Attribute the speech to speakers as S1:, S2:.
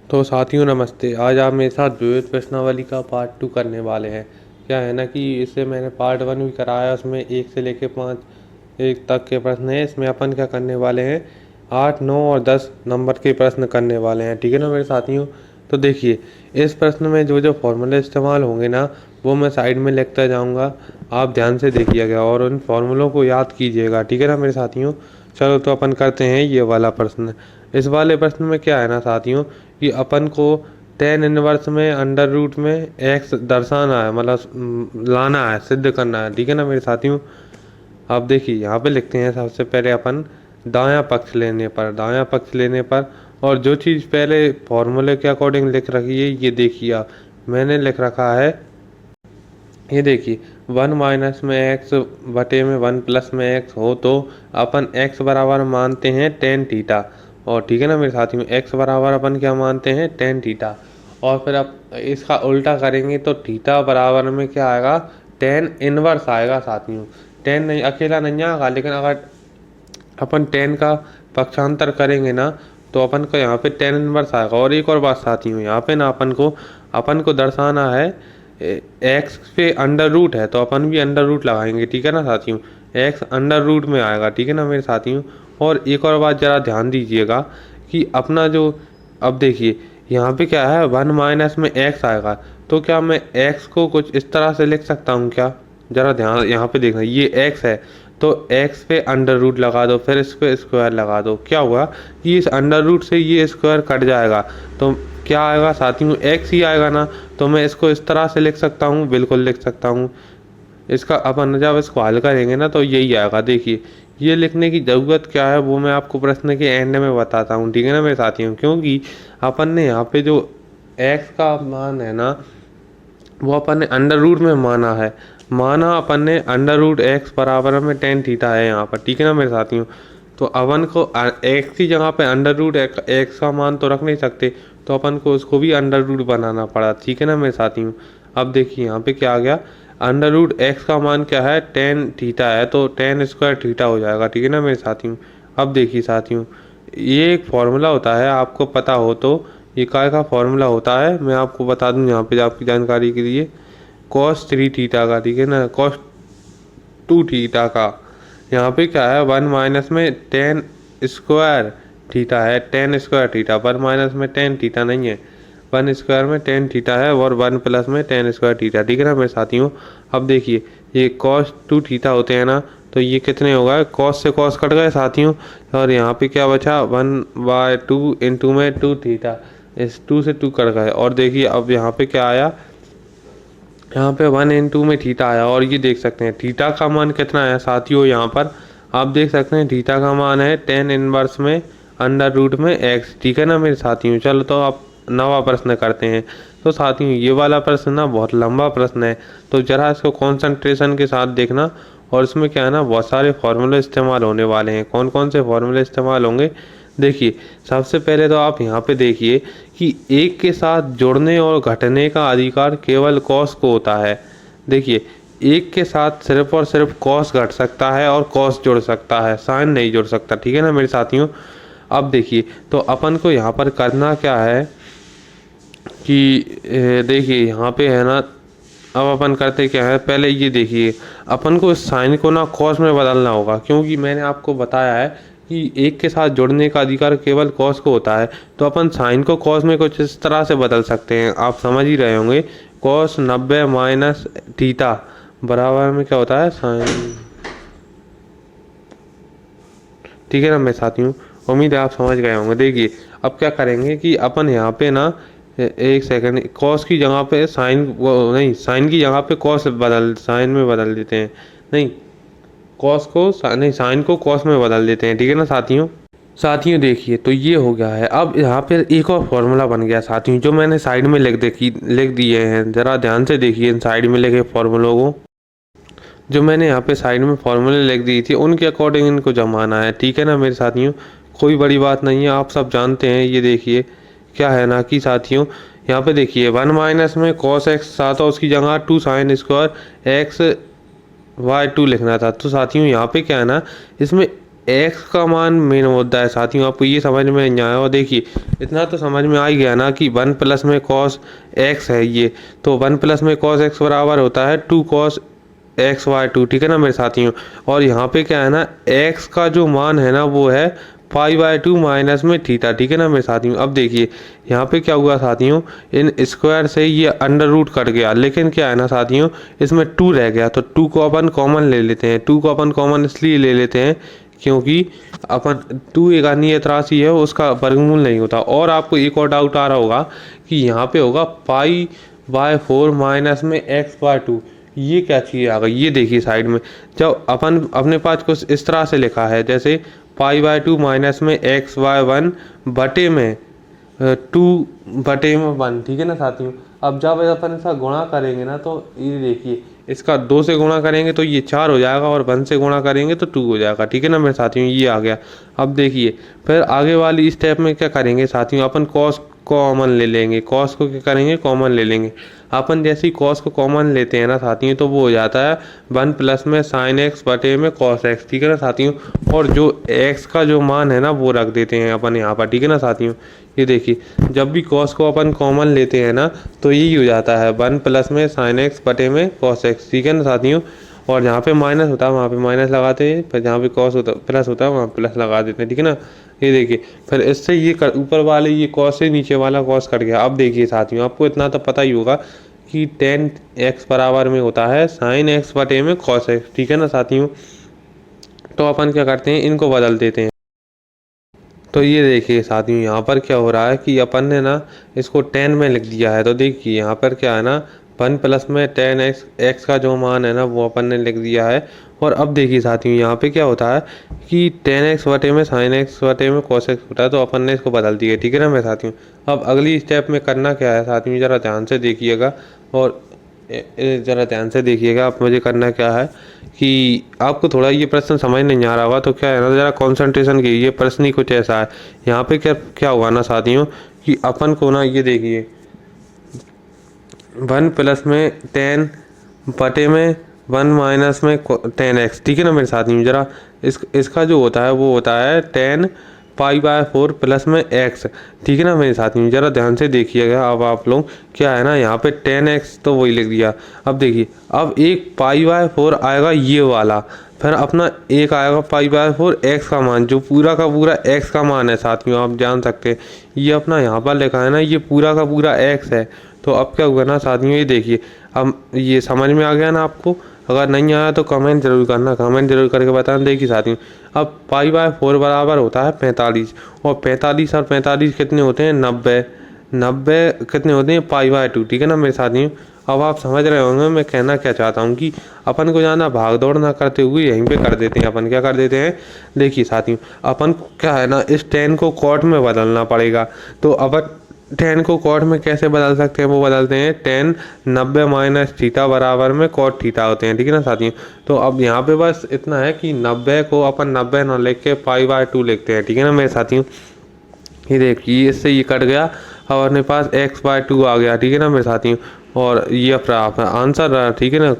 S1: तो साथियों नमस्ते। आज आप मेरे साथ द्वैत प्रश्नावली का पार्ट 2 करने वाले हैं। क्या है ना कि इससे मैंने पार्ट 1 भी कराया, उसमें 1 से लेकर 5 एक तक के प्रश्न हैं। इसमें अपन क्या करने वाले हैं, 8, 9 और 10 नंबर के प्रश्न करने वाले हैं। ठीक है ना मेरे साथियों। तो देखिए, इस प्रश्न में जो जो फॉर्मूले इस्तेमाल होंगे ना, वो मैं साइड में लिखता जाऊँगा। आप ध्यान से देखिएगा और उन फॉर्मूलों को याद कीजिएगा। ठीक है ना मेरे साथियों। चलो तो अपन करते हैं ये वाला प्रश्न। इस वाले प्रश्न में क्या है ना साथियों, कि अपन को टेन इनवर्स में अंडर रूट में एक्स दर्शाना है, मतलब लाना है, सिद्ध करना है। ठीक है ना मेरे साथियों। अब देखिए यहाँ पे लिखते हैं सबसे पहले अपन दायां पक्ष लेने पर और जो चीज़ पहले फॉर्मूले के अकॉर्डिंग लिख रखी है, ये देखिए आप, मैंने लिख रखा है, ये देखिए 1 माइनस में एक्स बटे में 1 प्लस में एक्स हो तो अपन एक्स बराबर मानते हैं टेन थीटा। और ठीक है ना मेरे साथियों, एक्स बराबर अपन क्या मानते हैं, टेन थीटा। और फिर अब इसका उल्टा करेंगे तो थीटा बराबर में क्या आएगा, टेन इनवर्स आएगा साथियों। टेन नहीं, अकेला नहीं आएगा, लेकिन अगर अपन टेन का पक्षांतर करेंगे ना, तो अपन को यहाँ पे टेन इनवर्स आएगा। और एक और बात साथियों, यहाँ पे ना अपन को दर्शाना है, एक्स पे अंडर रूट है तो अपन भी अंडर रूट लगाएंगे। ठीक है ना साथियों, एक्स अंडर रूट में आएगा। ठीक है ना मेरे साथियों। और एक और बात ज़रा ध्यान दीजिएगा कि अपना जो, अब देखिए यहाँ पे क्या है, 1 माइनस में एक्स आएगा, तो क्या मैं एक्स को कुछ इस तरह से लिख सकता हूँ क्या? ज़रा ध्यान यहाँ पे देखना, ये एक्स है तो एक्स पे अंडर रूट लगा दो, फिर इस पे स्क्वायर लगा दो। क्या हुआ कि इस अंडर रूट से ये स्क्वायर कट जाएगा, तो क्या आएगा साथियों, एक्स ही आएगा ना। तो मैं इसको इस तरह से लिख सकता हूँ, बिल्कुल लिख सकता हूँ। इसका अपन जब इसको हल करेंगे ना, तो यही आएगा। देखिए, ये लिखने की ज़रूरत क्या है वो मैं आपको प्रश्न के एंड में बताता हूँ। ठीक है ना मेरे साथियों, क्योंकि अपन ने यहाँ पे जो एक्स का मान है ना, वो अपन ने अंडर रूट में माना अपन ने अंडर रूट एक्स बराबर में टेन थीटा है यहाँ पर। ठीक है ना मेरे साथियों। तो अपन को एक्स की जगह पे अंडर रूट एक्स का मान तो रख नहीं सकते, तो अपन को उसको भी अंडर रूट बनाना पड़ा। ठीक है ना मेरे साथियों। अब देखिए यहाँ पे क्या आ गया, अंडर रूट एक्स का मान क्या है, टेन थीटा है, तो टेन स्क्वायर थीटा हो जाएगा। ठीक है ना मेरे साथियों। अब देखिए साथियों, ये एक फॉर्मूला होता है, आपको पता हो तो ये काय का फॉर्मूला होता है, मैं आपको बता दूं यहाँ पे आपकी जानकारी के लिए, कॉस 3 थीटा का। ठीक है ना, कॉस 2 थीटा का। यहाँ पे क्या है, 1 माइनस में टेन स्क्वायर थीटा है, टेन स्क्वायर थीटा, 1 माइनस में टेन थीटा नहीं है, 1 स्क्वायर में टेन थीटा है, और 1 प्लस में टेन स्क्वायर थीटा। ठीक है ना मेरे साथियों। अब देखिए, ये कॉस 2 थीटा होते हैं ना, तो ये कितने हो गए, कॉस से कॉस कट गए साथियों, और यहाँ पे क्या बचा, 1/2 इंटू में 2 थीटा, इस 2 से 2 कट गए। और देखिए अब यहाँ पे क्या आया, यहाँ पे 1 इंटू में थीटा आया। और ये देख सकते हैं थीटा का मान कितना है साथियों, यहाँ पर आप देख सकते हैं थीटा का मान है टेन इनवर्स में अंडर रूट में एक्स। ठीक है ना मेरे साथियों। चलो तो आप नवा प्रश्न करते हैं। तो साथियों ये वाला प्रश्न ना बहुत लंबा प्रश्न है, तो जरा इसको कॉन्सेंट्रेशन के साथ देखना। और इसमें क्या है ना, बहुत सारे फॉर्मूले इस्तेमाल होने वाले हैं। कौन कौन से फॉर्मूले इस्तेमाल होंगे, देखिए सबसे पहले तो आप यहाँ पे देखिए कि एक के साथ जुड़ने और घटने का अधिकार केवल कॉस को होता है। देखिए, एक के साथ सिर्फ और सिर्फ कॉस घट सकता है और कॉस जुड़ सकता है, साइन नहीं जुड़ सकता। ठीक है ना मेरे साथियों। अब देखिए, तो अपन को यहाँ पर करना क्या है कि देखिए यहाँ पे है ना, अब अपन करते क्या है, पहले ये देखिए, अपन को इस साइन को ना कॉस में बदलना होगा, क्योंकि मैंने आपको बताया है कि एक के साथ जुड़ने का अधिकार केवल कॉस को होता है। तो अपन साइन को कॉस में कुछ इस तरह से बदल सकते हैं, आप समझ ही रहे होंगे। कॉस 90 माइनस थीटा बराबर में क्या होता है, साइन। ठीक है ना मेरे साथियों, उम्मीद है आप समझ गए होंगे। देखिए अब क्या करेंगे कि अपन यहाँ पे ना, एक सेकंड, कॉस की जगह पे साइन, वो नहीं, साइन की जगह पे कॉस साइन में बदल देते हैं, नहीं कॉस को नहीं, साइन को कॉस में बदल देते हैं। ठीक है ना साथियों। साथियों देखिए, तो ये हो गया है। अब यहाँ पे एक और फॉर्मूला बन गया साथियों, जो मैंने साइड में लिख दिए हैं। ज़रा ध्यान से देखिए इन साइड में लिखे फॉर्मूलों को, जो मैंने यहाँ पे साइड में फॉर्मूले लिख दी थी, उनके अकॉर्डिंग इनको जमाना है। ठीक है ना मेरे साथियों, कोई बड़ी बात नहीं है, आप सब जानते हैं। ये देखिए क्या है ना कि साथियों, यहाँ पे देखिए 1 माइनस में कॉस एक्स था, तो उसकी जगह 2 साइन स्क्वायर एक्स बाय 2 लिखना था। तो साथियों यहाँ पे क्या है ना, इसमें एक्स का मान मेन मुद्दा है साथियों, आपको ये समझ में नहीं आया। और देखिए इतना तो समझ में आ ही गया ना कि 1 प्लस में कॉस एक्स है ये, तो 1 प्लस में कॉस एक्स बराबर होता है 2 कॉस एक्स वाई 2, ठीक है ना मेरे साथियों। और यहाँ पे क्या है ना, एक्स का जो मान है ना वो है पाई बाय 2 माइनस में थीटा, ठीक है ना मेरे साथियों। अब देखिए यहाँ पे क्या हुआ साथियों, इन स्क्वायर से ये अंडर रूट कट गया, लेकिन क्या है ना साथियों, इसमें 2 रह गया, तो 2 को अपन कॉमन ले लेते हैं। 2 को अपन कॉमन इसलिए ले लेते हैं क्योंकि अपन 2 एक अनियत राशि है, उसका वर्गमूल नहीं होता। और आपको एक और डाउट आ रहा होगा कि यहाँ पे होगा पाई बाय 4 माइनस में एक्स बाय 2, ये क्या चीज़ आ गई। ये देखिए साइड में जब अपन अपने पास कुछ इस तरह से लिखा है, जैसे पाई बाय 2 माइनस में एक्स बाय 1 बटे में 2 बटे में 1, ठीक है ना साथियों। अब जब अपन इसका गुणा करेंगे ना, तो ये देखिए इसका 2 से गुणा करेंगे तो ये 4 हो जाएगा, और 1 से गुणा करेंगे तो 2 हो जाएगा, ठीक है ना मेरे साथियों। ये आ गया। अब देखिए फिर आगे वाली स्टेप में क्या करेंगे साथियों, अपन कॉस कॉमन ले लेंगे। कॉस को क्या करेंगे, कॉमन ले लेंगे। अपन जैसे ही कॉस को कॉमन लेते हैं ना साथियों, तो वो हो जाता है 1 प्लस में साइन एक्स बटे में कॉस एक्स, ठीक है ना साथियों। और जो एक्स का जो मान है ना वो रख देते हैं अपन यहाँ पर, ठीक है ना साथियों। ये देखिए जब भी कॉस को अपन कॉमन लेते हैं ना, तो यही हो जाता है 1 प्लस में साइन एक्स बटे में कॉस एक्स, ठीक है ना साथियों। और जहाँ पे माइनस होता है वहाँ पे माइनस लगाते हैं, फिर जहाँ पे कॉस होता प्लस होता है वहाँ प्लस लगा देते हैं, ठीक है ना। ये देखिए फिर इससे ये ऊपर वाले ये कॉस से नीचे वाला कॉस कट गया। अब देखिए साथियों आपको इतना तो पता ही होगा कि tan x बराबर में होता है साइन एक्स बटे में कॉस एक्स, ठीक है ना साथियों। तो अपन क्या करते हैं, इनको बदल देते हैं। तो ये देखिए साथियों यहाँ पर क्या हो रहा है कि अपन ने ना इसको 10 में लिख दिया है। तो देखिए यहाँ पर क्या है ना, 1 प्लस में tan x का जो मान है ना वो अपन ने लिख दिया है। और अब देखिए साथियों यहाँ पे क्या होता है कि tan x बटे में साइन एक्स बटे में cos x होता है, तो अपन ने इसको बदल दिया, ठीक है ना मेरे साथियों। अब अगली स्टेप में करना क्या है साथियों, ज़रा ध्यान से देखिएगा। और ज़रा ध्यान से देखिएगा आप, मुझे करना क्या है कि आपको थोड़ा ये प्रश्न समझ नहीं आ रहा होगा, तो क्या है ना ज़रा कंसंट्रेशन कीजिए। प्रश्न ही कुछ ऐसा है। यहाँ पे क्या क्या हुआ ना साथियों कि अपन को ना ये देखिए 1 प्लस में 10 बटे में 1 माइनस में 10x, ठीक है ना मेरे साथियों। ज़रा इसका जो होता है वो होता है 10 पाई बाय 4 प्लस में x, ठीक है ना मेरे साथियों। ज़रा ध्यान से देखिएगा। अब आप लोग क्या है ना यहाँ पे 10x तो वही लिख दिया। अब देखिए अब एक पाई बाय 4 आएगा ये वाला, फिर अपना एक आएगा पाई बाय 4 x का मान, जो पूरा का पूरा x का मान है साथियों। आप जान सकते हैं ये अपना यहाँ पर लिखा है ना, ये पूरा का पूरा x है। तो अब क्या हुआ ना साथियों, ये देखिए अब ये समझ में आ गया ना आपको। अगर नहीं आया तो कमेंट जरूर करना, कमेंट जरूर करके बताना। देखिए साथियों अब पाई बाय 4 बराबर होता है 45, और 45 और 45 कितने होते हैं 90, 90 कितने होते हैं पाई बाय 2, ठीक है ना मेरे साथियों। अब आप समझ रहे होंगे मैं कहना क्या चाहता हूँ कि अपन को ज़्यादा भाग दौड़ ना करते हुए यहीं पे कर देते हैं। अपन क्या कर देते हैं, देखिए साथियों अपन क्या है ना इस 10 को कॉट में बदलना पड़ेगा। तो अपन 10 को कॉट में कैसे बदल सकते हैं, वो बदलते हैं 10 90 माइनस थीटा बराबर में कॉट थीटा होते हैं, ठीक है ना साथियों। तो अब यहाँ पे बस इतना है कि 90 को अपन 90 ना लिख के पाई बाय 2 लिखते हैं, ठीक है ना मेरे साथियों। ये देखिए इससे ये कट गया और अपने पास x बाय 2 आ गया, ठीक है ना मेरे साथियों। और ये अपना आंसर रहा, ठीक है ना।